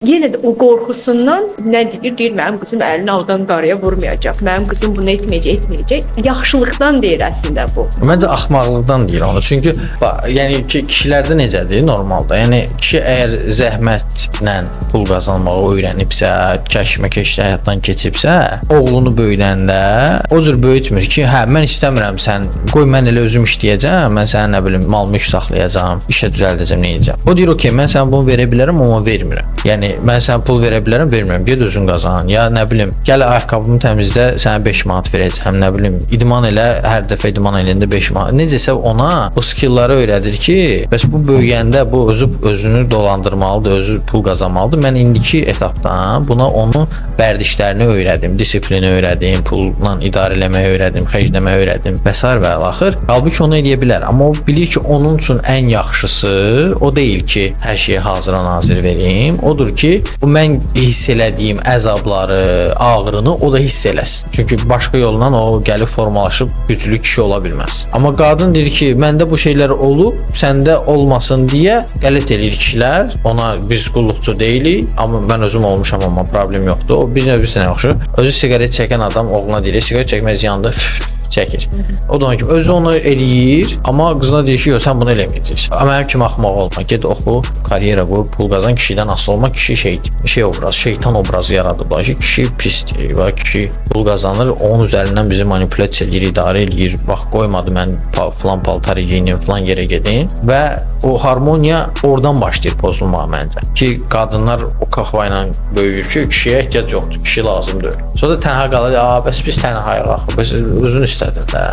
Yenə də o qorxusundan nə deyir? Deyir mənim qızım əlini aldan qaraya vurmayacaq. Mənim qızım bunu etməyəcək. Yaxşılıqdan deyir əslində bu. Məncə axmaqlıqdan deyir onu. Çünki yəni ki, kişilərdə necədir normalda? Yəni kişi əgər zəhmətlə pul qazanmağı öyrənibsə, kəşməkeş həyatdan keçibsə, oğlunu böyüdəndə o cür böyütmür ki, hə mən istəmirəm sən qoy mən elə özüm işləyəcəm, mən sənin nə bilim mal-mülk saxlayacağam, işə düzəldəcəm, nə edəcəm. O deyir, okey, mən sənə bunu verə bilərəm, amma vermirəm. Yəni mən sənə pul verə bilərəm, vermirəm. Get özün qazan. Ya nə bilim, gəl ayaqqabımı təmizlə, sənə 5 manat verəcəm. Nə bilim, idman elə, hər dəfə idman eləyəndə 5 manat. Necəsə ona o skillləri öyrədir ki, bəs bu böyüyəndə bu özünü dolandırmalıdır, özü pul qazanmalıdır. Mən indiki etapda buna onun vərdişlərini öyrədim, disiplini öyrədim, pulla idarə etməyi öyrədim, xərcləməyi öyrədim və s. və axır. Halbuki onu eləyə bilər, amma o bilir ki, onun üçün ən yaxşısı o deyil ki, hər şeyi hazıra-nazir verim. Odur ki, mən hiss elədiyim əzabları, ağrını o da hiss eləsin. Çünki başqa yolla o gəlib formalaşıb güclü kişi ola bilməz. Amma qadın deyir ki, məndə bu şeylər olub, səndə olmasın deyə qələt eləyir kişilər. Ona biz qulluqçu deyilik, amma mən özüm olmuşam, amma problem yoxdur. O bir növbəsinə yaxşı. Özü siqaret çəkən adam oğluna deyir, siqaret çəkmək ziyandır. Çəkir. O da onun kimi özü onu eləyir, amma qızına deyir ki, yox sən bunu eləməyəcəksən. Mənim kimi axmaq olma, get oxu, karyera qur, pul qazan, kişidən asılı olma, kişi şeytan obrazı yaradıblar ki, kişi pisdir və kişi pul qazanır, onun üzərindən bizi manipulyasiya edir, idarə edir. Bax qoymadı mən falan paltar yeyinim, falan yerə gedim və o harmoniya oradan başlayır pozulmağa məncə. Ki qadınlar o kahva ilə böyüyür ki, kişiyə ehtiyac yoxdur, kişi lazımdır. Sonra da tənha qalır, bəs biz tənhayıq axı, bəs özün istədin də.